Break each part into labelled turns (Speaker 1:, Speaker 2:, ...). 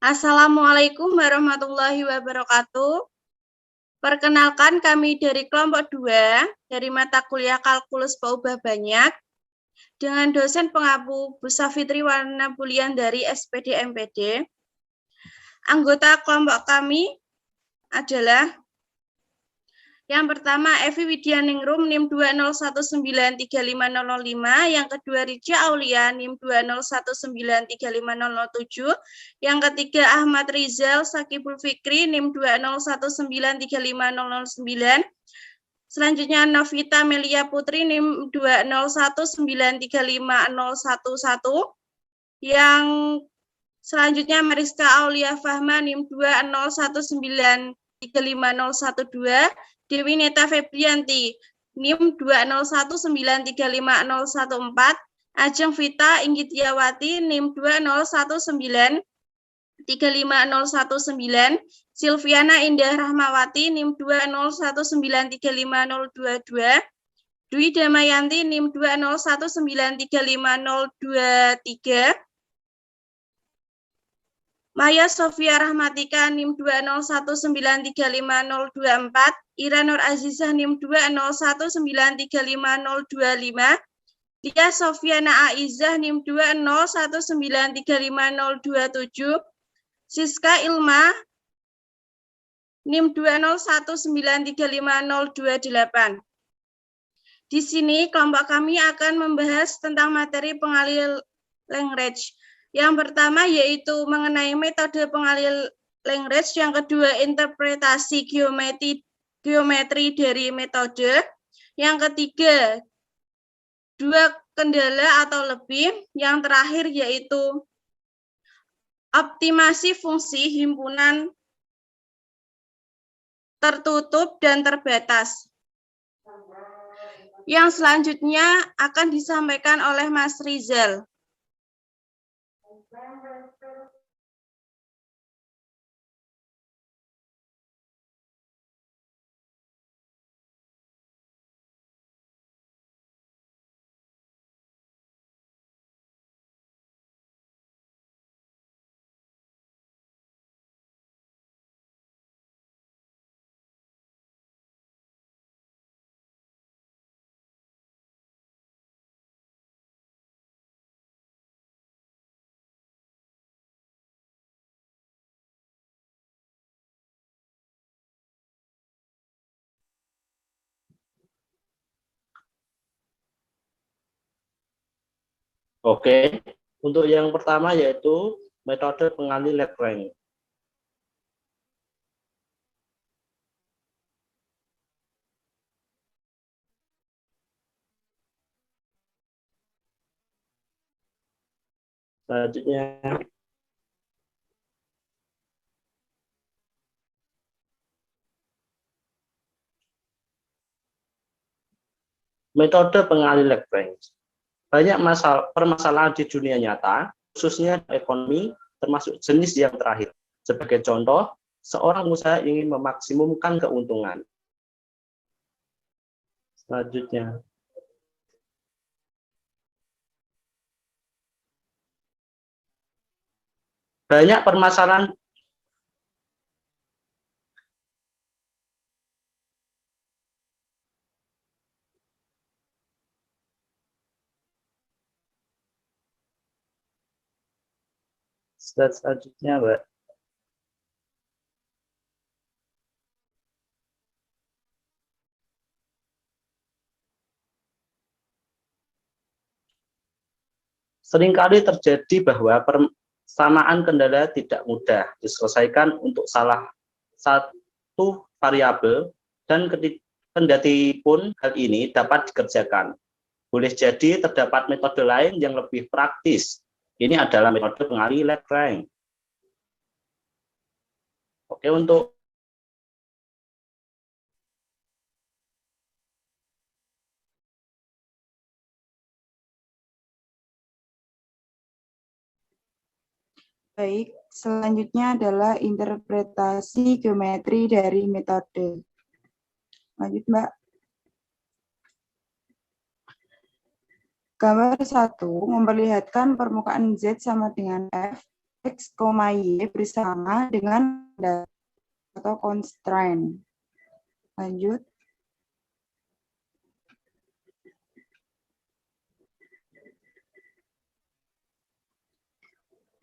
Speaker 1: Assalamualaikum warahmatullahi wabarakatuh. Perkenalkan kami dari kelompok 2 dari mata kuliah kalkulus peubah banyak dengan dosen pengapu Bu Safitri Warna Bulian dari SPD MPD. Anggota kelompok kami adalah yang pertama Evi Widyaningrum NIM 201935005, yang kedua Rica Aulia NIM 201935007, yang ketiga Ahmad Rizal Sakibul Fikri NIM 201935009, selanjutnya Novita Melia Putri NIM 201935011, yang selanjutnya Mariska Aulia Fahma NIM 201935012, Dewi Neta Febrianti NIM 201935014, Ajeng Vita Inggitiawati NIM 201935019, Silviana Indah Rahmawati NIM 201935022, Dwi Damayanti NIM 201935023, Maya Sofia Rahmatika NIM 201935024, Ira Nur Azizah NIM 201935025, Dia Sofiana Aizah NIM 201935027, Siska Ilma NIM 201935028. Di sini kelompok kami akan membahas tentang materi pengalih Lagrange. Yang pertama yaitu mengenai metode pengalih Lagrange, yang kedua interpretasi geometri dari metode, yang ketiga dua kendala atau lebih, yang terakhir yaitu optimasi fungsi himpunan tertutup dan terbatas. Yang selanjutnya akan disampaikan oleh Mas Rizal.
Speaker 2: Oke, untuk yang pertama yaitu metode pengalih Lagrange. Selanjutnya, metode pengalih Lagrange. Banyak permasalahan di dunia nyata, khususnya ekonomi, termasuk jenis yang terakhir. Sebagai contoh, seorang usaha ingin memaksimumkan keuntungan. Selanjutnya, banyak permasalahan selanjutnya, Mbak. Seringkali terjadi bahwa persamaan kendala tidak mudah diselesaikan untuk salah satu variabel, dan kendati pun hal ini dapat dikerjakan, boleh jadi terdapat metode lain yang lebih praktis. Ini adalah metode pengalih Lagrange. Oke, untuk
Speaker 3: Baik, selanjutnya adalah interpretasi geometri dari metode. Lanjut, Mbak. Gambar 1 memperlihatkan permukaan Z sama dengan F X, Y bersama dengan atau constraint. Lanjut.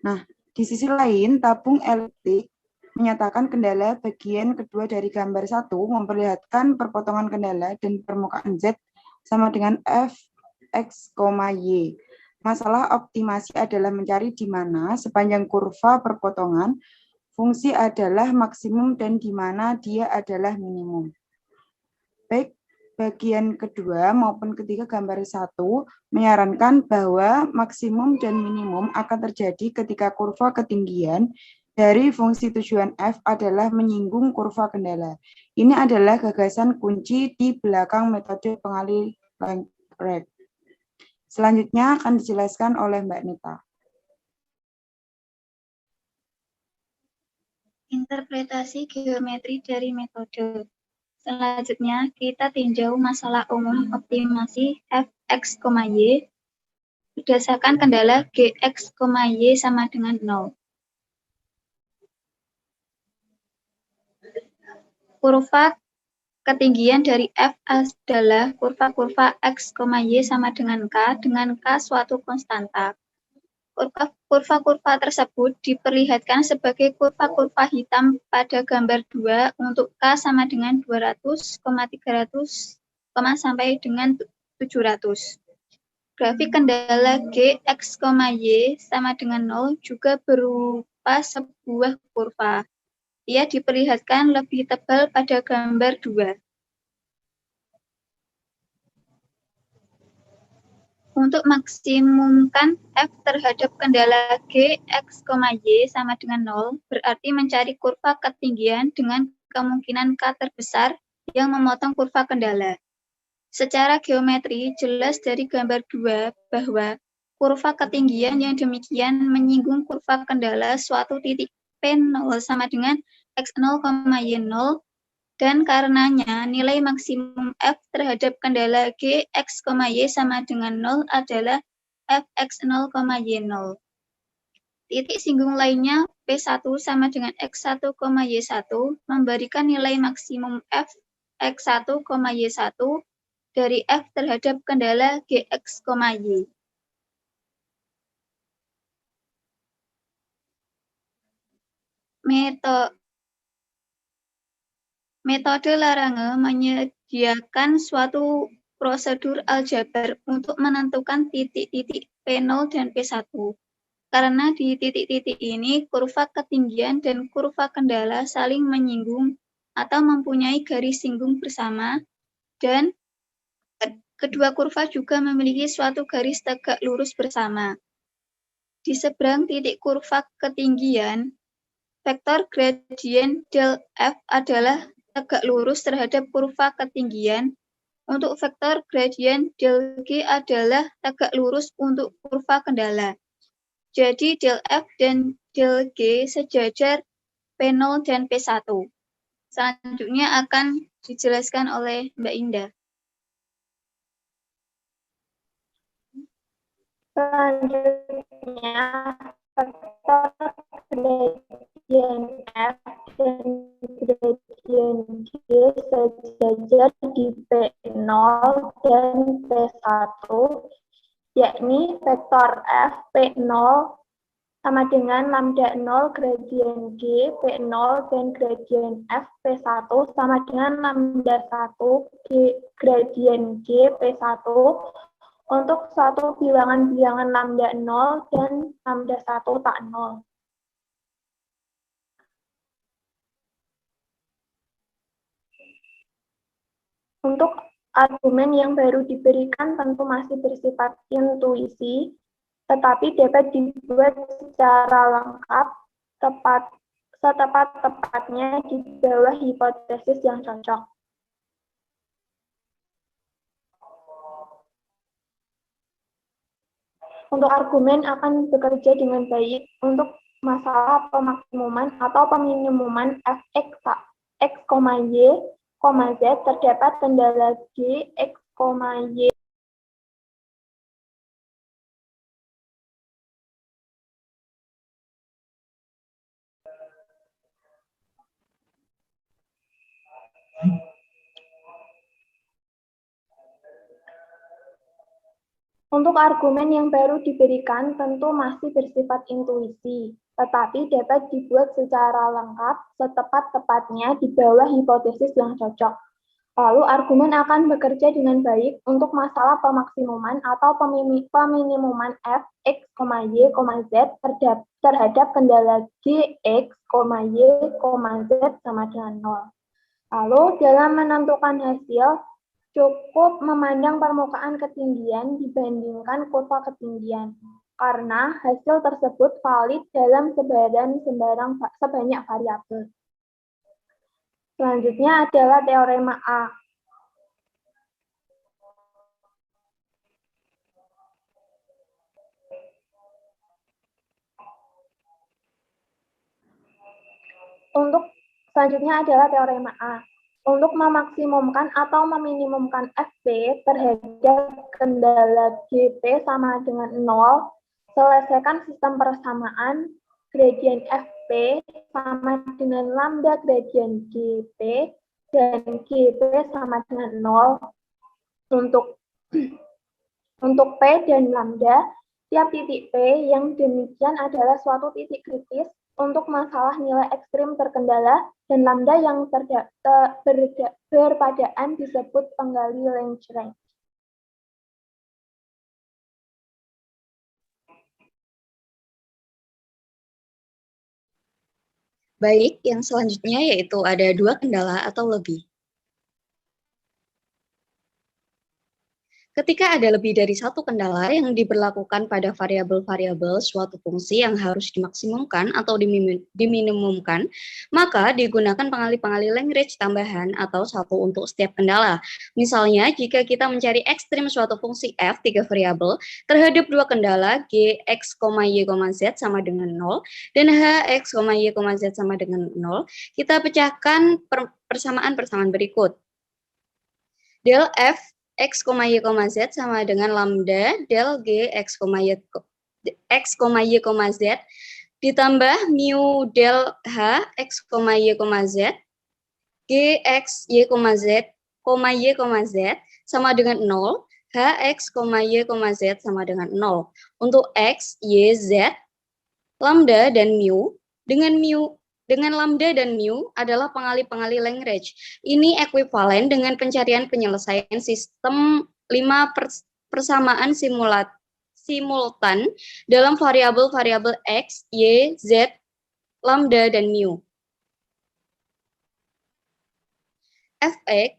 Speaker 3: Nah, di sisi lain, tabung eliptik menyatakan kendala bagian kedua dari gambar 1 memperlihatkan perpotongan kendala dan permukaan Z sama dengan F, X, Y. Masalah optimasi adalah mencari di mana sepanjang kurva perpotongan fungsi adalah maksimum dan di mana dia adalah minimum. Baik bagian kedua maupun ketiga gambar 1 menyarankan bahwa maksimum dan minimum akan terjadi ketika kurva ketinggian dari fungsi tujuan F adalah menyinggung kurva kendala. Ini adalah gagasan kunci di belakang metode pengalih rate. Selanjutnya akan dijelaskan oleh Mbak Nita.
Speaker 4: Interpretasi geometri dari metode. Selanjutnya, kita tinjau masalah umum optimasi Fx, Y berdasarkan kendala Gx, Y sama dengan 0. Kurva ketinggian dari F adalah kurva X, Y sama dengan K suatu konstanta. Kurva-kurva tersebut diperlihatkan sebagai kurva-kurva hitam pada gambar 2 untuk K sama dengan 200, 300, sampai dengan 700. Grafik kendala G, X, Y sama dengan 0 juga berupa sebuah kurva. Ia diperlihatkan lebih tebal pada gambar 2. Untuk maksimumkan F terhadap kendala G, X, Y sama dengan 0, berarti mencari kurva ketinggian dengan kemungkinan K terbesar yang memotong kurva kendala. Secara geometri, jelas dari gambar 2 bahwa kurva ketinggian yang demikian menyinggung kurva kendala suatu titik P0 sama dengan X0, Y0, dan karenanya nilai maksimum F terhadap kendala G, X, Y sama dengan 0 adalah Fx0, Y0. Titik singgung lainnya P1 sama dengan X1, Y1 memberikan nilai maksimum F, X1, Y1 dari F terhadap kendala Gx, Y. Metode Larange menyediakan suatu prosedur aljabar untuk menentukan titik-titik P0 dan P1. Karena di titik-titik ini kurva ketinggian dan kurva kendala saling menyinggung atau mempunyai garis singgung bersama, dan kedua kurva juga memiliki suatu garis tegak lurus bersama. Di seberang titik kurva ketinggian, vektor gradien del F adalah tegak lurus terhadap kurva ketinggian. Untuk vektor gradien del G adalah tegak lurus untuk kurva kendala. Jadi del F dan del G sejajar P0 dan P1. Selanjutnya akan dijelaskan oleh Mbak Indah. Selanjutnya, vektor gradien F dan gradien G sejajar di P0 dan P1, yakni vektor F P0 sama dengan lambda 0 gradien G P0 dan gradien F P1 sama dengan lambda 1 gradien G P1 untuk suatu bilangan-bilangan lambda 0 dan lambda 1 tak 0. Untuk argumen yang baru diberikan tentu masih bersifat intuisi, tetapi dapat dibuat secara lengkap setepat-tepatnya di bawah hipotesis yang cocok. Untuk argumen akan bekerja dengan baik untuk masalah pemaksimuman atau peminimuman Fx, X, Y, Z terdapat kendala G, X, Y
Speaker 5: Untuk argumen yang baru diberikan tentu masih bersifat intuisi, tetapi dapat dibuat secara lengkap setepat-tepatnya di bawah hipotesis yang cocok. Lalu argumen akan bekerja dengan baik untuk masalah pemaksimuman atau peminimuman f, x, y, z terhadap kendala g, x, y, z sama dengan 0. Lalu dalam menentukan hasil, cukup memandang permukaan ketinggian dibandingkan kurva ketinggian, karena hasil tersebut valid dalam sebanyak variabel. Selanjutnya adalah teorema A. Selanjutnya adalah teorema A. Untuk memaksimumkan atau meminimumkan FP terhadap kendala GP sama dengan 0, selesaikan sistem persamaan gradien FP sama dengan lambda gradien GP dan GP sama dengan 0 untuk P dan lambda. Tiap titik P yang demikian adalah suatu titik kritis untuk masalah nilai ekstrim terkendala, dan lambda yang berpadaan disebut penggali Lagrange range.
Speaker 6: Baik, yang selanjutnya yaitu ada dua kendala atau lebih. Ketika ada lebih dari satu kendala yang diberlakukan pada variabel-variabel suatu fungsi yang harus dimaksimumkan atau diminimumkan, maka digunakan pengali-pengali Lagrange tambahan atau satu untuk setiap kendala. Misalnya, jika kita mencari ekstrim suatu fungsi f, 3 variabel, terhadap dua kendala g, x, y, z sama dengan 0, dan h, x, y, z sama dengan 0, kita pecahkan persamaan-persamaan berikut. Del f x, y, z sama dengan lambda del g x, y, z ditambah mu del h x, y, z g x, y, z sama dengan 0, h x, y, z sama dengan 0. Untuk x, y, z, lambda dan mu dengan lambda dan mu adalah pengali-pengali Lagrange. Ini ekuivalen dengan pencarian penyelesaian sistem 5 persamaan simultan dalam variabel-variabel x, y, z, lambda, dan mu. Fx,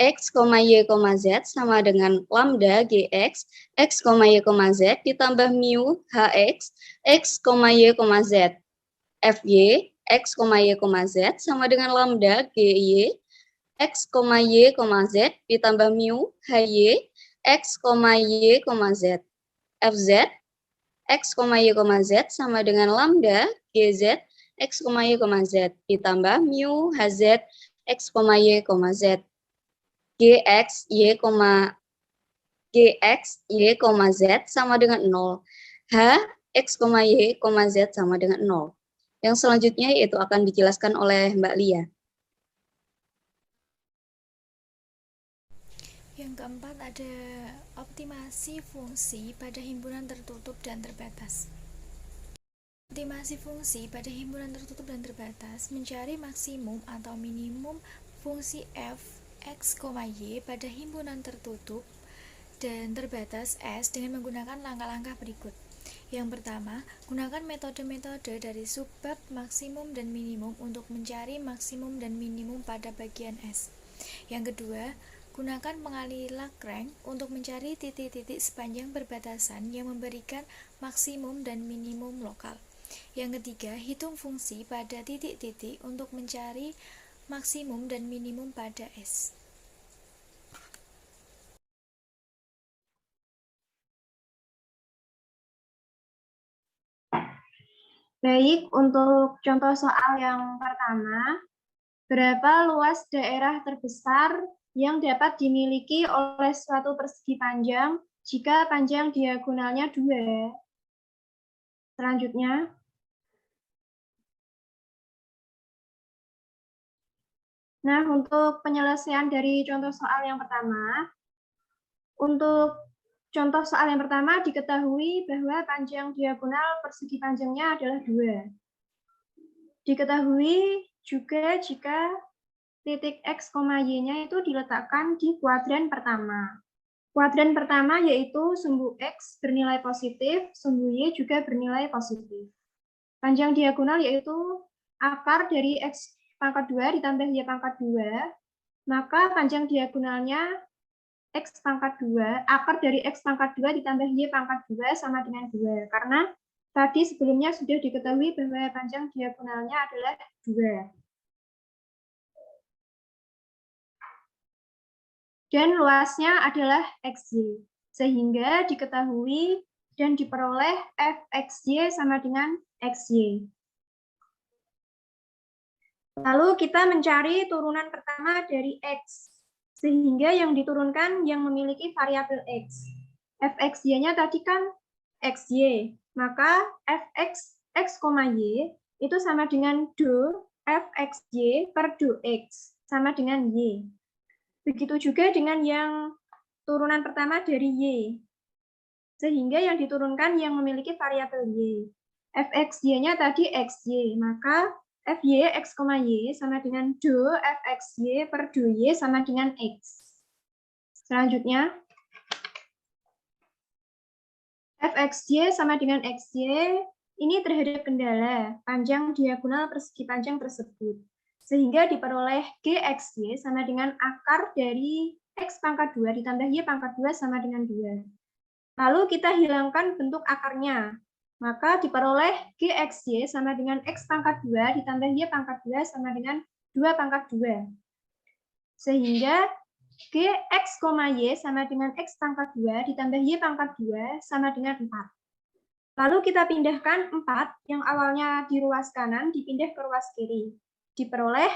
Speaker 6: x, y, z sama dengan lambda gx, x, y, z ditambah mu hx, x, y, z. Fy, x, y, z sama dengan lambda gy, x, y, z ditambah mu hy, x, y, z. Fz, x, y, z sama dengan lambda gz, x, y, z ditambah mu hz, x, y, z. Gx, y, z sama dengan 0. H, x, y, z sama dengan 0. Yang selanjutnya yaitu akan dijelaskan oleh Mbak Lia.
Speaker 7: Yang keempat ada optimasi fungsi pada himpunan tertutup dan terbatas. Optimasi fungsi pada himpunan tertutup dan terbatas mencari maksimum atau minimum fungsi f, x, y pada himpunan tertutup dan terbatas S dengan menggunakan langkah-langkah berikut. Yang pertama, gunakan metode-metode dari subbab maksimum dan minimum untuk mencari maksimum dan minimum pada bagian S. Yang kedua, gunakan pengali Lagrange untuk mencari titik-titik sepanjang perbatasan yang memberikan maksimum dan minimum lokal. Yang ketiga, hitung fungsi pada titik-titik untuk mencari maksimum dan minimum pada S.
Speaker 8: Baik, untuk contoh soal yang pertama, berapa luas daerah terbesar yang dapat dimiliki oleh suatu persegi panjang jika panjang diagonalnya 2? Selanjutnya, Nah, untuk penyelesaian dari contoh soal yang pertama, untuk contoh soal yang pertama diketahui bahwa panjang diagonal persegi panjangnya adalah 2. Diketahui juga jika titik X, Y-nya itu diletakkan di kuadran pertama. Kuadran pertama yaitu sumbu X bernilai positif, sumbu Y juga bernilai positif. Panjang diagonal yaitu akar dari X pangkat 2 ditambah Y pangkat 2, maka panjang diagonalnya X pangkat 2, akar dari X pangkat 2 ditambah Y pangkat 2 sama dengan 2. Karena tadi sebelumnya sudah diketahui bahwa panjang diagonalnya adalah 2. Dan luasnya adalah XY. Sehingga diketahui dan diperoleh Fxy sama dengan XY. Lalu kita mencari turunan pertama dari X. Sehingga yang diturunkan yang memiliki variabel X. Fxy-nya tadi kan XY. Maka Fx, X, Y itu sama dengan do Fxy per do X. Sama dengan Y. Begitu juga dengan yang turunan pertama dari Y. Sehingga yang diturunkan yang memiliki variabel Y. Fxy-nya tadi XY. Maka Fy, X, Y sama dengan do Fxy per do Y sama dengan X. Selanjutnya, Fxy sama dengan XY, ini terhadap kendala panjang diagonal persegi panjang tersebut. Sehingga diperoleh Gxy sama dengan akar dari X pangkat 2 ditambah Y pangkat 2 sama dengan 2. Lalu kita hilangkan bentuk akarnya. Maka diperoleh Gxy sama dengan X pangkat 2 ditambah Y pangkat 2 sama dengan 2 pangkat 2. Sehingga Gx, Y sama dengan X pangkat 2 ditambah Y pangkat 2 sama dengan 4. Lalu kita pindahkan 4 yang awalnya di ruas kanan dipindah ke ruas kiri. Diperoleh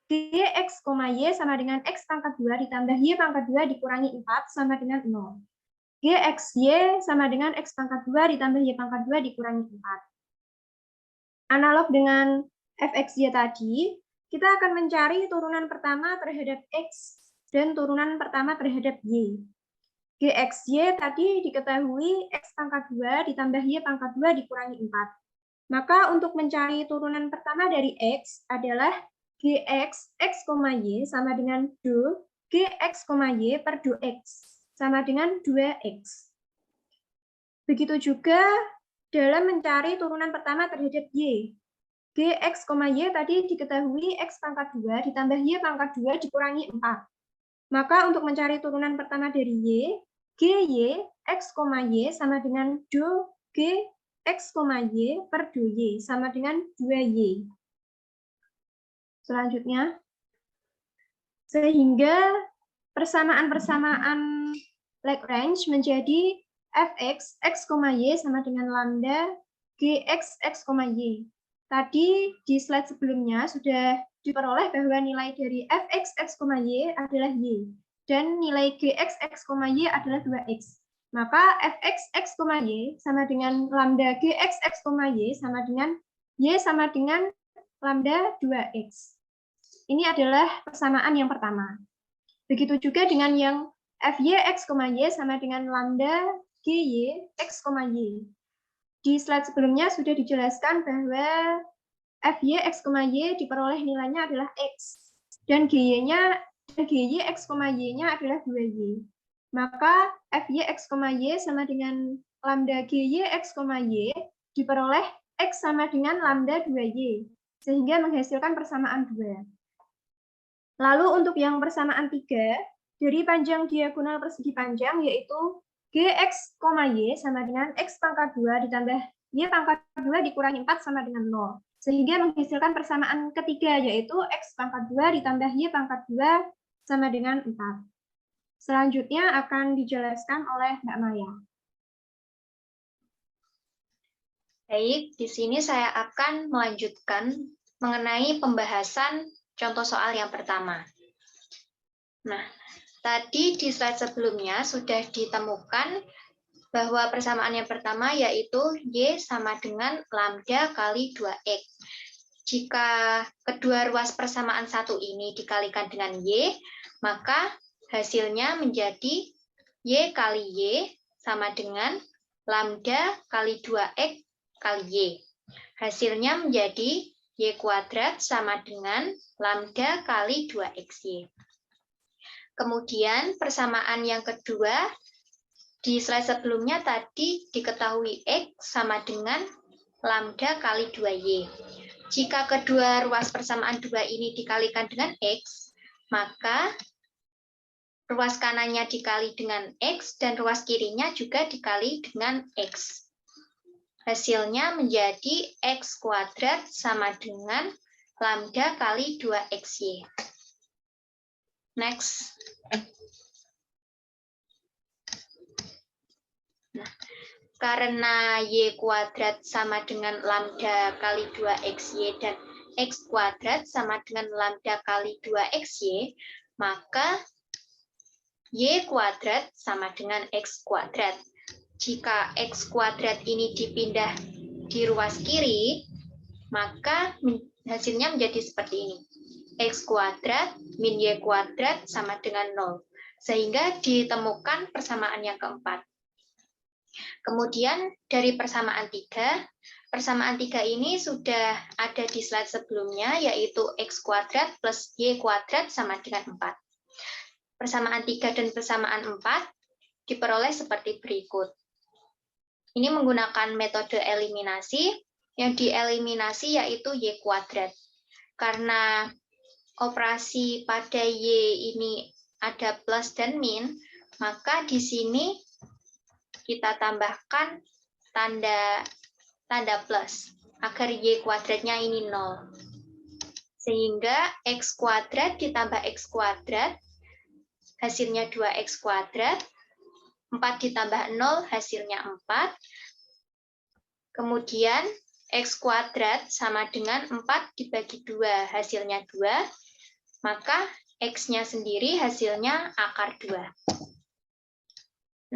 Speaker 8: Gx, Y sama dengan X pangkat 2 ditambah Y pangkat 2 dikurangi 4 sama dengan 0. Gxy sama dengan X pangkat 2 ditambah Y pangkat 2 dikurangi 4. Analog dengan Fxy tadi, kita akan mencari turunan pertama terhadap X dan turunan pertama terhadap Y. Gxy tadi diketahui X pangkat 2 ditambah Y pangkat 2 dikurangi 4. Maka untuk mencari turunan pertama dari X adalah Gx, X, Y sama dengan do Gx, Y per do X. Sama dengan 2X. Begitu juga dalam mencari turunan pertama terhadap Y. Gx, Y tadi diketahui X pangkat 2 ditambah Y pangkat 2 dikurangi 4. Maka untuk mencari turunan pertama dari Y, Gy, X, Y sama dengan do Gx, Y per do Y sama dengan 2Y. Selanjutnya, sehingga persamaan-persamaan Lagrange menjadi Fx, X, Y sama dengan lambda Gx, X, Y. Tadi di slide sebelumnya sudah diperoleh bahwa nilai dari Fx, X, Y adalah Y. Dan nilai Gx, X, Y adalah 2X. Maka Fx, X, Y sama dengan lambda Gx, X, Y sama dengan Y sama dengan lambda 2X. Ini adalah persamaan yang pertama. Begitu juga dengan yang Fy, X, Y sama dengan lambda Gy, X, Y. Di slide sebelumnya sudah dijelaskan bahwa Fy, X, Y diperoleh nilainya adalah X. Dan Gy, X, Y-nya adalah 2Y. Maka Fy, X, Y sama dengan lambda Gy, X, Y diperoleh X sama dengan lambda 2Y. Sehingga menghasilkan persamaan 2. Lalu untuk yang persamaan 3, dari panjang diagonal persegi panjang yaitu Gx, Y sama dengan X pangkat 2 ditambah Y pangkat 2 dikurangi 4 sama dengan 0. Sehingga menghasilkan persamaan ketiga yaitu X pangkat 2 ditambah Y pangkat 2 sama dengan 4. Selanjutnya akan dijelaskan oleh Mbak Maya.
Speaker 9: Baik, di sini saya akan melanjutkan mengenai pembahasan contoh soal yang pertama. Nah, tadi di slide sebelumnya sudah ditemukan bahwa persamaan yang pertama yaitu Y sama dengan lambda kali 2X. Jika kedua ruas persamaan satu ini dikalikan dengan Y, maka hasilnya menjadi Y kali Y sama dengan lambda kali 2X kali Y. Hasilnya menjadi Y kuadrat sama dengan lambda kali 2XY. Kemudian persamaan yang kedua, di slide sebelumnya tadi diketahui X sama dengan lambda kali 2Y. Jika kedua ruas persamaan 2 ini dikalikan dengan X, maka ruas kanannya dikali dengan X dan ruas kirinya juga dikali dengan X. Hasilnya menjadi X kuadrat sama dengan lambda kali 2XY. Next. Nah, karena Y kuadrat sama dengan lambda kali 2XY dan X kuadrat sama dengan lambda kali 2XY, maka Y kuadrat sama dengan X kuadrat. Jika X kuadrat ini dipindah di ruas kiri, maka hasilnya menjadi seperti ini. X kuadrat min Y kuadrat sama dengan 0. Sehingga ditemukan persamaan yang keempat. Kemudian dari persamaan 3 ini sudah ada di slide sebelumnya, yaitu X kuadrat plus Y kuadrat sama dengan 4. Persamaan 3 dan persamaan 4 diperoleh seperti berikut. Ini menggunakan metode eliminasi. Yang dieliminasi yaitu Y kuadrat. Karena operasi pada Y ini ada plus dan min, maka di sini kita tambahkan tanda plus agar Y kuadratnya ini 0. Sehingga X kuadrat ditambah X kuadrat hasilnya 2X kuadrat, 4 ditambah 0 hasilnya 4. Kemudian X kuadrat sama dengan 4 dibagi 2 hasilnya 2. Maka X-nya sendiri hasilnya akar 2.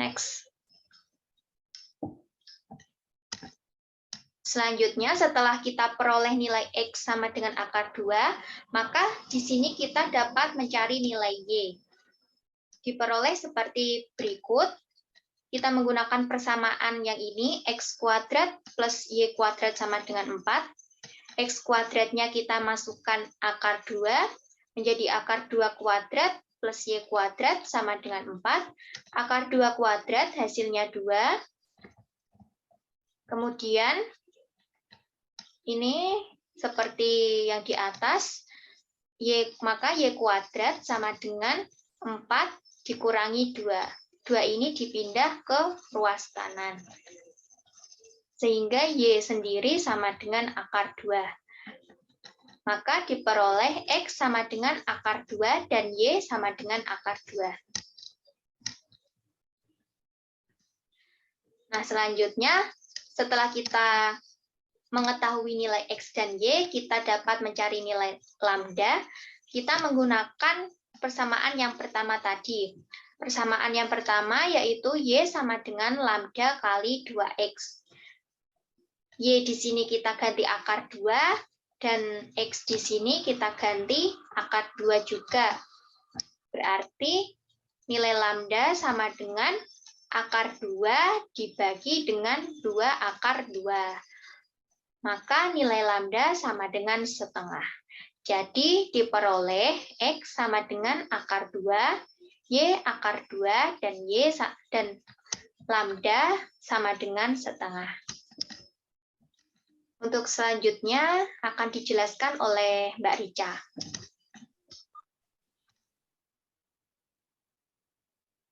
Speaker 9: Next. Selanjutnya, setelah kita peroleh nilai X sama dengan akar 2, maka di sini kita dapat mencari nilai Y. Diperoleh seperti berikut. Kita menggunakan persamaan yang ini, X kuadrat plus Y kuadrat sama dengan 4. X kuadratnya kita masukkan akar 2, menjadi akar 2 kuadrat plus Y kuadrat sama dengan 4. Akar 2 kuadrat hasilnya 2. Kemudian, ini seperti yang di atas, maka Y kuadrat sama dengan 4 dikurangi 2. 2 ini dipindah ke ruas kanan. Sehingga Y sendiri sama dengan akar 2. Maka diperoleh X sama dengan akar 2 dan Y sama dengan akar 2. Nah, selanjutnya, setelah kita mengetahui nilai X dan Y, kita dapat mencari nilai lambda. Kita menggunakan persamaan yang pertama tadi. Persamaan yang pertama yaitu Y sama dengan lambda kali 2X. Y di sini kita ganti akar 2, dan X di sini kita ganti akar 2 juga. Berarti nilai lambda sama dengan akar 2 dibagi dengan 2 akar 2. Maka nilai lambda sama dengan setengah. Jadi diperoleh X sama dengan akar 2, Y akar 2, dan lambda sama dengan setengah. Untuk selanjutnya akan dijelaskan oleh Mbak Rica.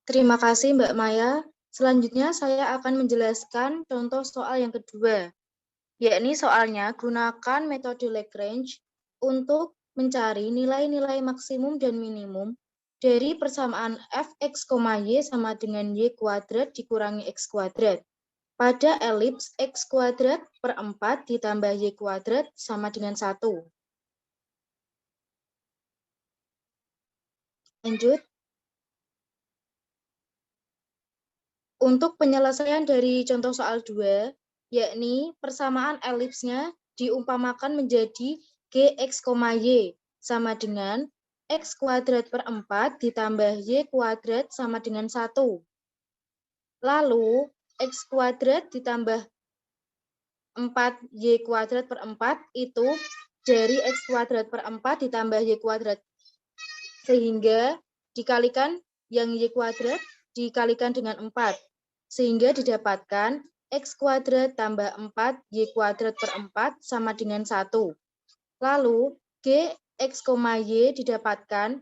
Speaker 10: Terima kasih Mbak Maya. Selanjutnya saya akan menjelaskan contoh soal yang kedua, yakni soalnya gunakan metode Lagrange untuk mencari nilai-nilai maksimum dan minimum dari persamaan fx, y sama dengan y kuadrat dikurangi x kuadrat pada elips x kuadrat per 4 ditambah y kuadrat sama dengan 1. Lanjut. Untuk penyelesaian dari contoh soal 2, yakni persamaan elipsnya diumpamakan menjadi Gx, Y sama dengan X kuadrat per 4 ditambah Y kuadrat sama dengan 1. Lalu X kuadrat ditambah 4Y kuadrat per 4 itu dari X kuadrat per 4 ditambah Y kuadrat. Sehingga dikalikan yang Y kuadrat dikalikan dengan 4. Sehingga didapatkan X kuadrat tambah 4Y kuadrat per 4 sama dengan 1. Lalu Gx, Y didapatkan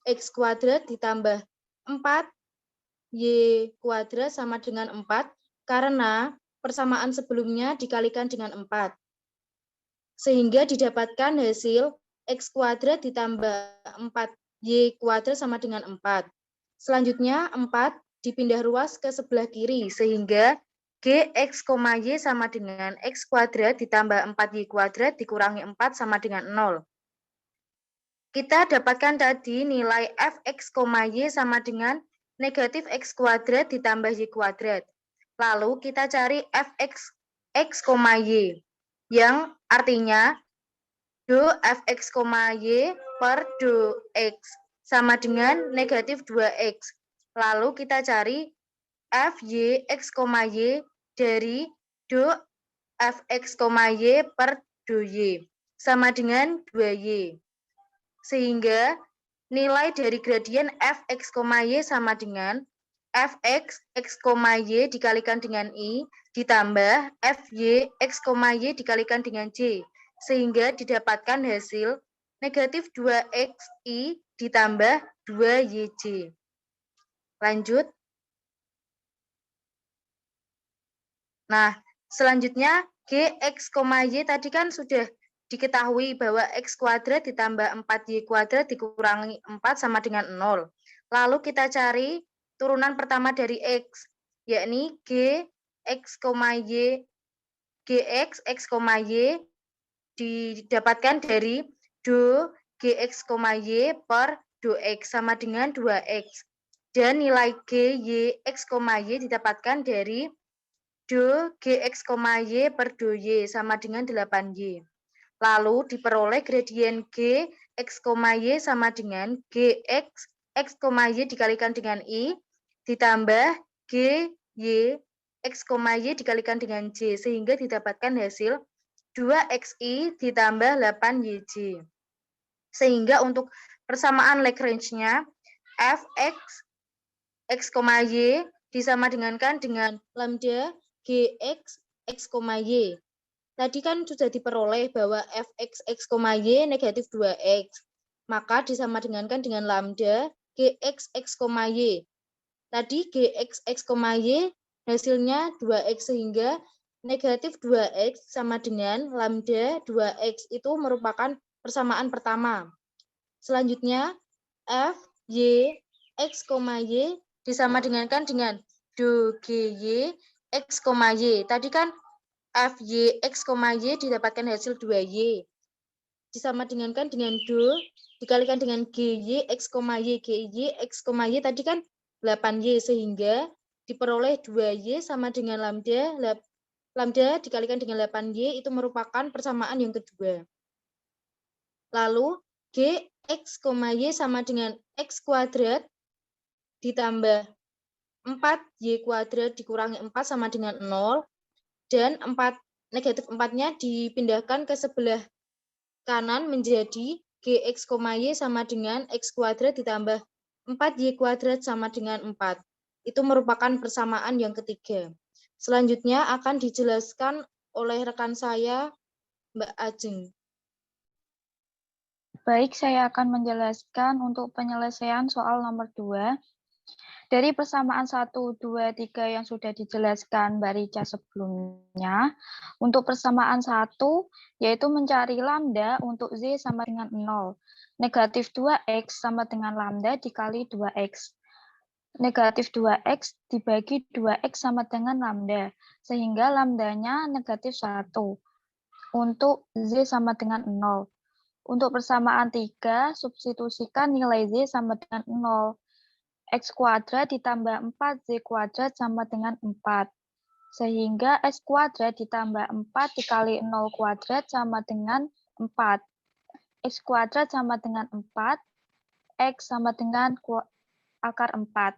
Speaker 10: X kuadrat ditambah 4Y kuadrat sama dengan 4 karena persamaan sebelumnya dikalikan dengan 4. Sehingga didapatkan hasil X kuadrat ditambah 4Y kuadrat sama dengan 4. Selanjutnya 4 dipindah ruas ke sebelah kiri sehingga Gx, Y sama dengan X kuadrat ditambah 4Y kuadrat dikurangi 4 sama dengan 0. Kita dapatkan tadi nilai Fx, Y sama dengan negatif X kuadrat ditambah Y kuadrat. Lalu kita cari Fx, X, Y yang artinya do Fx, Y per do X sama dengan negatif 2X. Lalu kita cari Fy, X, Y dari do Fx, Y per do Y sama dengan 2Y. Sehingga nilai dari gradien Fx, Y sama dengan Fx, X, Y dikalikan dengan I ditambah Fy, X, Y dikalikan dengan J. Sehingga didapatkan hasil negatif 2xi ditambah 2yj. Lanjut. Nah, selanjutnya Gx, Y tadi kan sudah diketahui bahwa X kuadrat ditambah 4Y kuadrat dikurangi 4 sama dengan 0. Lalu kita cari turunan pertama dari X, yakni Gx, X, Y didapatkan dari do Gx, Y per do X sama dengan 2X. Dan nilai Gx, Y didapatkan dari do Gx, Y per do Y sama dengan 8Y. Lalu diperoleh gradien Gx, Y sama dengan Gx, X, Y dikalikan dengan I ditambah Gy, X, Y dikalikan dengan J. Sehingga didapatkan hasil 2xi ditambah 8yj. Sehingga untuk persamaan Lagrange-nya Fx, X, Y disamadengankan dengan lambda Gx, X, Y. Tadi kan sudah diperoleh bahwa Fx, X, Y negatif 2x. Maka disamadengankan dengan lambda Gx, X, Y. Tadi Gx, X, Y hasilnya 2x sehingga negatif 2x sama dengan lambda 2x. Itu merupakan persamaan pertama. Selanjutnya Fy, X, Y disamadengankan dengan do Gy, X, Y. Tadi kan Fy, X, Y didapatkan hasil 2Y. Disamadengankan dengan do, dikalikan dengan Gy, X, Y. Gy, X, Y tadi kan 8Y, sehingga diperoleh 2Y sama dengan lambda. Lambda dikalikan dengan 8Y, itu merupakan persamaan yang kedua. Lalu, Gx, Y sama dengan X kuadrat ditambah 4Y kuadrat dikurangi 4 sama dengan 0. Dan negatif 4-nya dipindahkan ke sebelah kanan menjadi Gx, Y sama dengan X kuadrat ditambah 4Y kuadrat sama dengan 4. Itu merupakan persamaan yang ketiga. Selanjutnya akan dijelaskan oleh rekan saya, Mbak Ajeng.
Speaker 11: Baik, saya akan menjelaskan untuk penyelesaian soal nomor 2. Dari persamaan 1, 2, 3 yang sudah dijelaskan Mbak Rica sebelumnya, untuk persamaan 1 yaitu mencari lambda untuk Z sama dengan 0. Negatif 2X sama dengan lambda dikali 2X. Negatif 2X dibagi 2X sama dengan lambda, sehingga lambdanya negatif 1. Untuk Z sama dengan 0. Untuk persamaan 3, substitusikan nilai Z sama dengan 0. X kuadrat ditambah 4Z kuadrat sama dengan 4. Sehingga X kuadrat ditambah 4 dikali 0 kuadrat sama dengan 4. X kuadrat sama dengan 4, X sama dengan akar 4,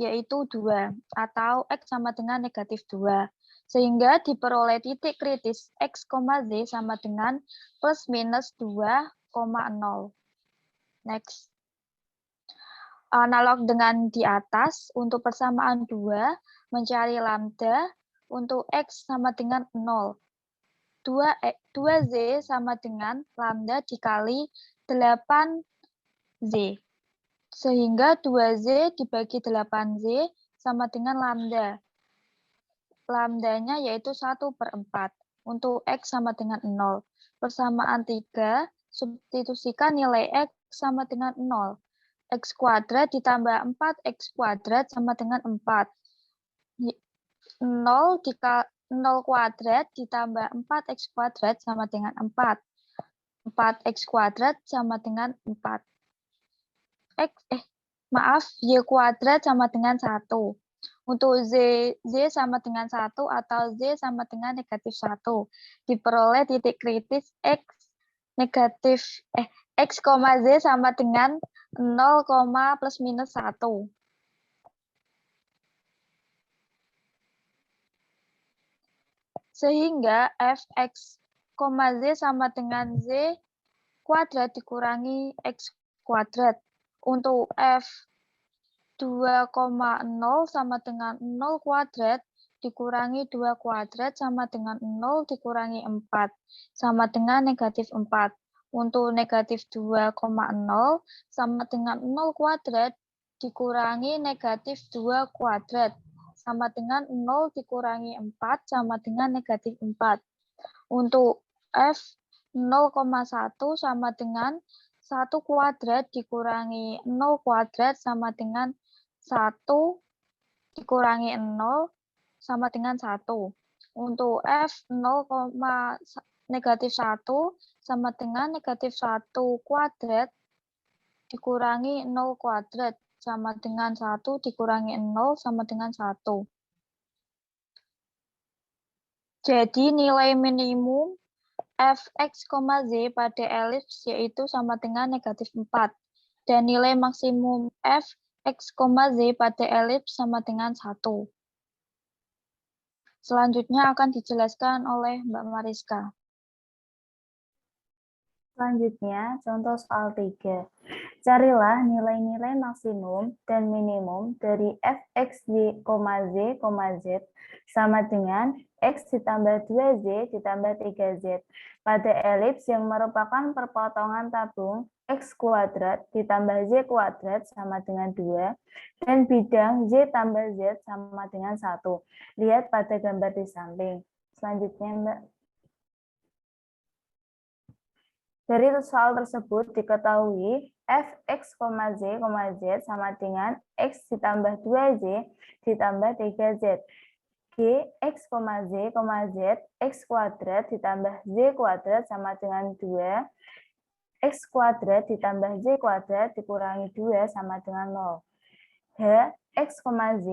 Speaker 11: yaitu 2, atau X sama dengan negatif 2. Sehingga diperoleh titik kritis X, Z sama dengan plus minus 2,0. Next. Analog dengan di atas, untuk persamaan 2, mencari lambda untuk X sama dengan 0. 2Z sama dengan lambda dikali 8Z. Sehingga 2Z dibagi 8Z sama dengan lambda. Lambdanya yaitu 1/4. Untuk X sama dengan 0. Persamaan 3, substitusikan nilai X sama dengan 0. X kuadrat ditambah 4X kuadrat sama dengan 4. 0 kuadrat ditambah 4X kuadrat sama dengan 4. 4X kuadrat sama dengan 4. Y kuadrat sama dengan 1. Untuk Z sama dengan 1 atau Z sama dengan negatif 1. Diperoleh titik kritis X, Z sama dengan 0, plus minus 1. Sehingga Fx, Z sama dengan Z kuadrat dikurangi X kuadrat. Untuk F 2,0 sama dengan 0 kuadrat dikurangi 2 kuadrat sama dengan 0 dikurangi 4 sama dengan negatif 4. Untuk negatif 2,0 sama dengan 0 kuadrat dikurangi negatif 2 kuadrat sama dengan 0 dikurangi 4 sama dengan negatif 4. Untuk F 0,1 sama dengan 1 kuadrat dikurangi 0 kuadrat sama dengan 1 dikurangi 0 sama dengan 1. Untuk F negatif 1 sama dengan negatif 1 kuadrat dikurangi 0 kuadrat sama dengan 1 dikurangi 0 sama dengan 1. Jadi nilai minimum Fx, Z pada elips yaitu sama dengan negatif 4. Dan nilai maksimum Fx, Z pada elips sama dengan 1. Selanjutnya akan dijelaskan oleh Mbak Mariska.
Speaker 12: Selanjutnya, contoh soal 3. Carilah nilai-nilai maksimum dan minimum dari Fx, Z, Z sama dengan X ditambah 2Z ditambah 3Z pada elips yang merupakan perpotongan tabung X kuadrat ditambah Z kuadrat sama dengan 2 dan bidang Z tambah Z sama dengan 1. Lihat pada gambar di samping. Selanjutnya, Mbak. Dari soal tersebut diketahui Fx, Z sama dengan X ditambah 2Z ditambah 3Z. Gx, Z, X kuadrat ditambah Z kuadrat sama dengan 2. X kuadrat ditambah Z kuadrat dikurangi 2 sama dengan 0. H, X, Z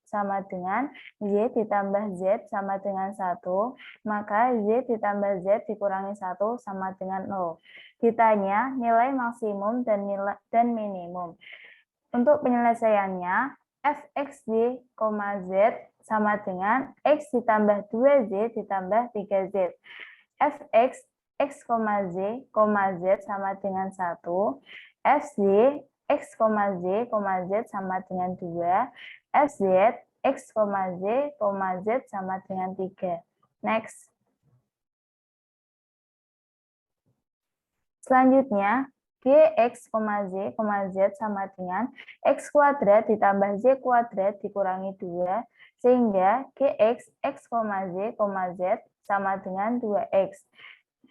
Speaker 12: sama dengan Z ditambah Z sama dengan 1, maka Z ditambah Z dikurangi 1 sama dengan 0. Ditanya nilai maksimum dan minimum. Untuk penyelesaiannya, Fx, Z sama dengan X ditambah 2Z ditambah 3Z. Fx, X, Z sama dengan 1. Fz, X, Z sama dengan 2. Fz, X, Z sama dengan 3. Next. Selanjutnya, Gx, Z sama dengan X kuadrat ditambah Z kuadrat dikurangi 2, sehingga Gx, X, Z sama dengan 2X.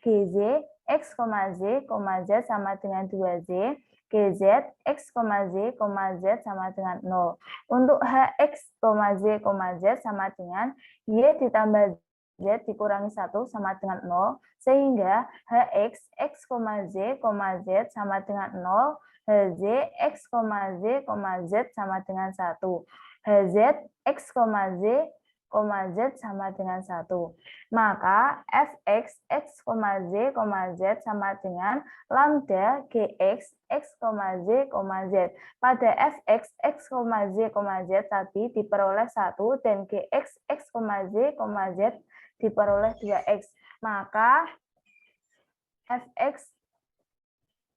Speaker 12: Gz, X, Z sama dengan 2Z. Gz, X, Z sama dengan 0. Untuk Hx, Z sama dengan Y ditambah Z dikurangi 1 sama dengan 0, sehingga Hx, X, Z sama dengan 0, Hz, X, Z sama dengan 1. Hz X, Z, Z sama dengan 1. Maka Fx, X, Z, Z sama dengan lambda Gx, X, Z, Z. Pada Fx, X, Z, Z tadi diperoleh 1 dan Gx, X, Z, Z diperoleh 2x. Maka Fx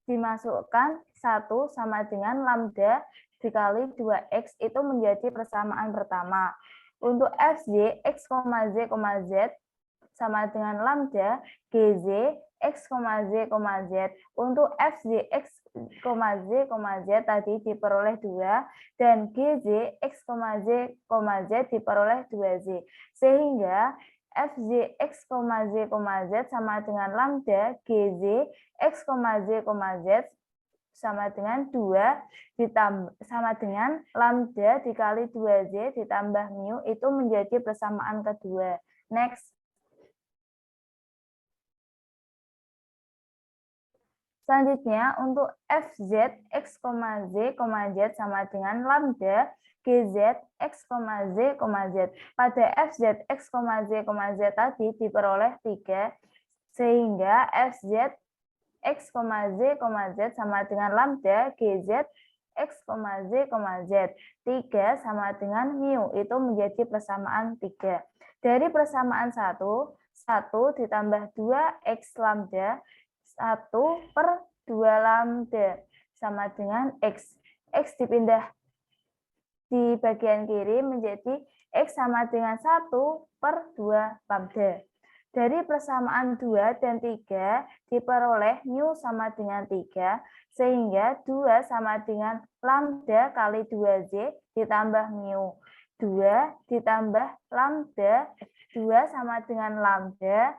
Speaker 12: dimasukkan 1 sama dengan lambda dikali 2x itu menjadi persamaan pertama. Untuk Fz, X, Z, Z sama dengan lambda Gz, X, Z, Z. Untuk Fz, X, Z, Z tadi diperoleh 2 dan Gz, X, Z, Z diperoleh 2z. Sehingga Fz, X, Z sama dengan lambda Gz, X, Z, Z sama dengan 2 sama dengan lambda dikali 2z ditambah mu itu menjadi persamaan kedua. Next. Selanjutnya untuk Fz, X, Z, Z sama dengan lambda Gz, X, Z, Z. Pada Fz, X, Z, Z tadi diperoleh 3, sehingga Fz, X, Z, Z sama dengan lambda Gz, X, Z, Z. 3 sama dengan mu, itu menjadi persamaan 3. Dari persamaan 1 ditambah 2x lambda, 1 per 2 lambda sama dengan x. X dipindah di bagian kiri menjadi x sama dengan 1 per 2 lambda. Dari persamaan 2 dan 3 diperoleh mu sama dengan 3, sehingga 2 sama dengan lambda kali 2z ditambah mu. 2 ditambah lambda, 2 sama dengan lambda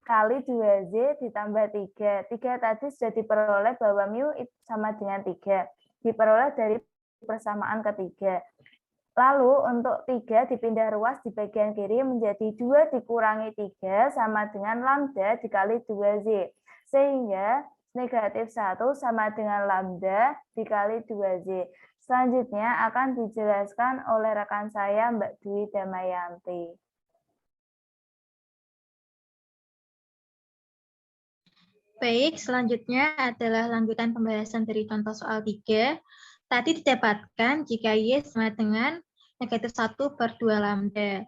Speaker 12: kali 2z ditambah 3. 3 tadi sudah diperoleh bahwa mu sama dengan 3. Diperoleh dari persamaan ketiga. Lalu untuk 3 dipindah ruas di bagian kiri menjadi 2 dikurangi 3 sama dengan lambda dikali 2z. Sehingga negatif 1 sama dengan lambda dikali 2z. Selanjutnya akan dijelaskan oleh rekan saya Mbak Dwi Damayanti.
Speaker 13: Baik, selanjutnya adalah lanjutan pembahasan dari contoh soal 3. Tadi didapatkan jika Y sama dengan negatif 1 per 2 lambda.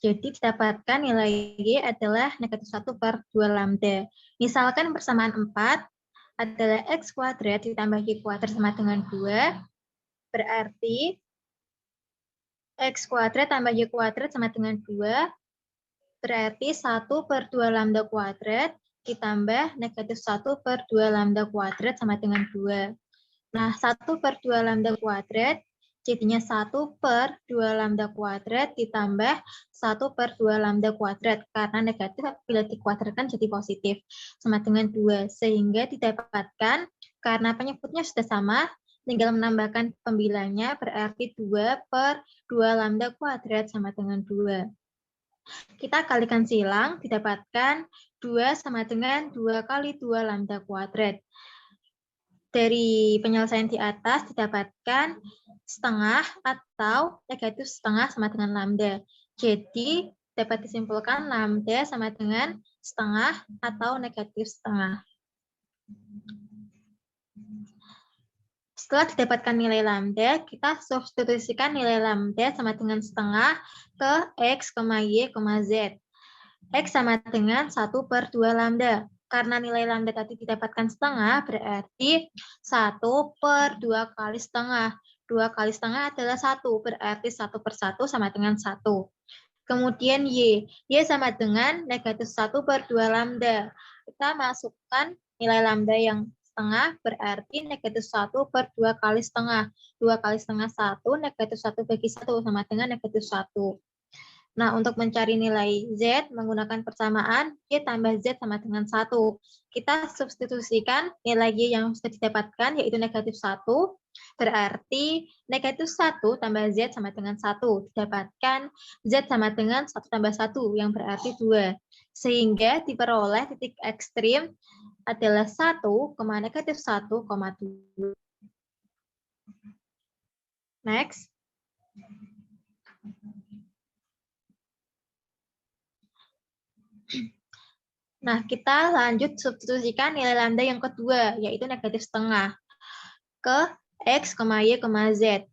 Speaker 13: Jadi didapatkan nilai Y adalah negatif 1 per 2 lambda. Misalkan persamaan 4 adalah X kuadrat ditambah Y kuadrat sama dengan 2. Berarti X kuadrat tambah Y kuadrat sama dengan 2. Berarti 1 per 2 lambda kuadrat ditambah negatif 1 per 2 lambda kuadrat sama dengan 2. Nah, 1 per 2 lambda kuadrat jadinya 1 per 2 lambda kuadrat ditambah 1 per 2 lambda kuadrat. Karena negatif bila dikuadratkan jadi positif. Sama dengan 2. Sehingga didapatkan, karena penyebutnya sudah sama, tinggal menambahkan pembilangnya berarti 2 per 2 lambda kuadrat sama dengan 2. Kita kalikan silang, didapatkan 2 sama dengan 2 kali 2 lambda kuadrat. Dari penyelesaian di atas didapatkan setengah atau negatif setengah sama dengan lambda. Jadi dapat disimpulkan lambda sama dengan setengah atau negatif setengah. Setelah didapatkan nilai lambda, kita substitusikan nilai lambda sama dengan setengah ke X, Y, Z. X sama dengan 1 per 2 lambda. Karena nilai lambda tadi didapatkan setengah, berarti 1 per 2 kali setengah. 2 kali setengah adalah 1, berarti 1 per 1 sama dengan 1. Kemudian Y. Y sama dengan negatif 1 per 2 lambda. Kita masukkan nilai lambda yang setengah, berarti negatif 1 per 2 kali setengah. 2 kali setengah 1, negatif 1 bagi 1 sama dengan negatif 1. Nah, untuk mencari nilai Z menggunakan persamaan Y tambah Z sama dengan 1. Kita substitusikan nilai Y yang sudah didapatkan, yaitu negatif 1. Berarti negatif 1 tambah Z sama dengan 1. Didapatkan Z sama dengan 1 tambah 1, yang berarti 2. Sehingga diperoleh titik ekstrim adalah 1, negatif 1, 2.
Speaker 8: Next. Nah, kita lanjut substitusikan nilai lambda yang kedua, yaitu negatif setengah, ke X, Y, Z.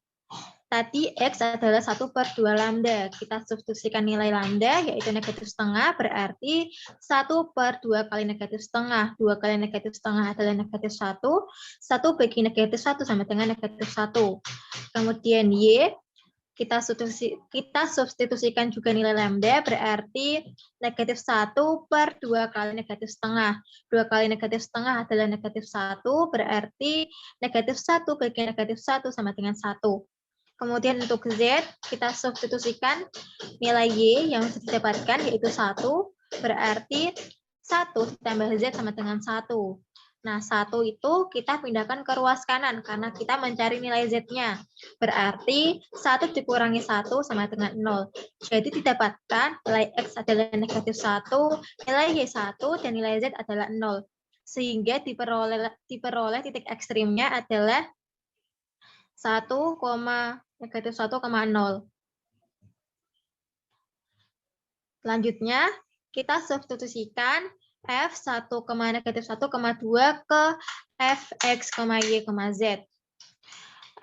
Speaker 8: Tadi X adalah 1/2 lambda. Kita substitusikan nilai lambda, yaitu negatif setengah, berarti 1/2 kali negatif setengah. 2 kali negatif setengah adalah negatif 1. 1 bagi negatif 1 sama dengan negatif 1. Kemudian Y, kita substitusikan juga nilai lambda, berarti negatif 1/2 kali negatif setengah. 2 kali negatif setengah adalah negatif 1, berarti negatif 1 bagi negatif 1 sama dengan 1. Kemudian untuk Z, kita substitusikan nilai Y yang sudah didapatkan, yaitu 1, berarti 1 ditambah Z sama dengan 1. Nah, 1 itu kita pindahkan ke ruas kanan, karena kita mencari nilai Z-nya. Berarti 1 dikurangi 1 sama dengan 0. Jadi didapatkan nilai X adalah negatif 1, nilai Y 1, dan nilai Z adalah 0. Sehingga diperoleh titik ekstrimnya adalah 1, negatif 1,0. Selanjutnya, kita substitusikan F1, negatif 1,2 ke Fx, Y, Z.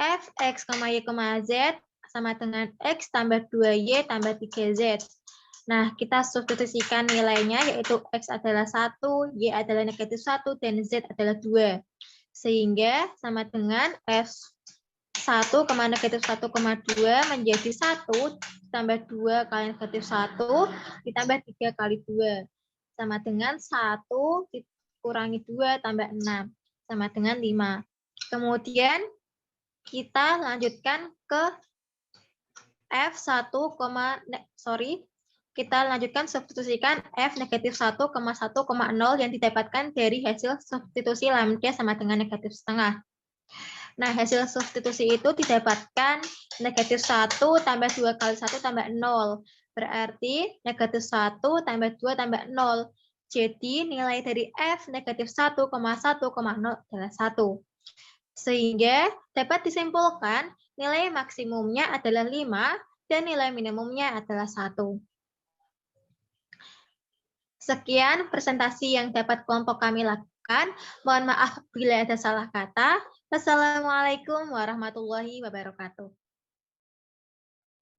Speaker 8: Fx, Y, Z sama dengan X tambah 2Y tambah 3Z. Nah, kita substitusikan nilainya, yaitu X adalah 1, Y adalah negatif 1, dan Z adalah 2. Sehingga sama dengan F1, negatif 1,2 menjadi 1 ditambah 2 kali negatif 1 ditambah 3 kali 2. Sama dengan 1 dikurangi 2 tambah 6. Sama dengan 5. Kemudian kita lanjutkan ke kita lanjutkan substitusikan F negatif 1,1,0 yang didapatkan dari hasil substitusi lambda sama dengan negatif setengah. Nah, hasil substitusi itu didapatkan negatif 1 tambah 2 kali 1 tambah 0. Berarti negatif 1 tambah 2 tambah 0. Jadi nilai dari F negatif 1,1,0 adalah 1. Sehingga dapat disimpulkan nilai maksimumnya adalah 5 dan nilai minimumnya adalah 1. Sekian presentasi yang dapat kelompok kami lakukan. Mohon maaf bila ada salah kata. Wassalamualaikum warahmatullahi wabarakatuh.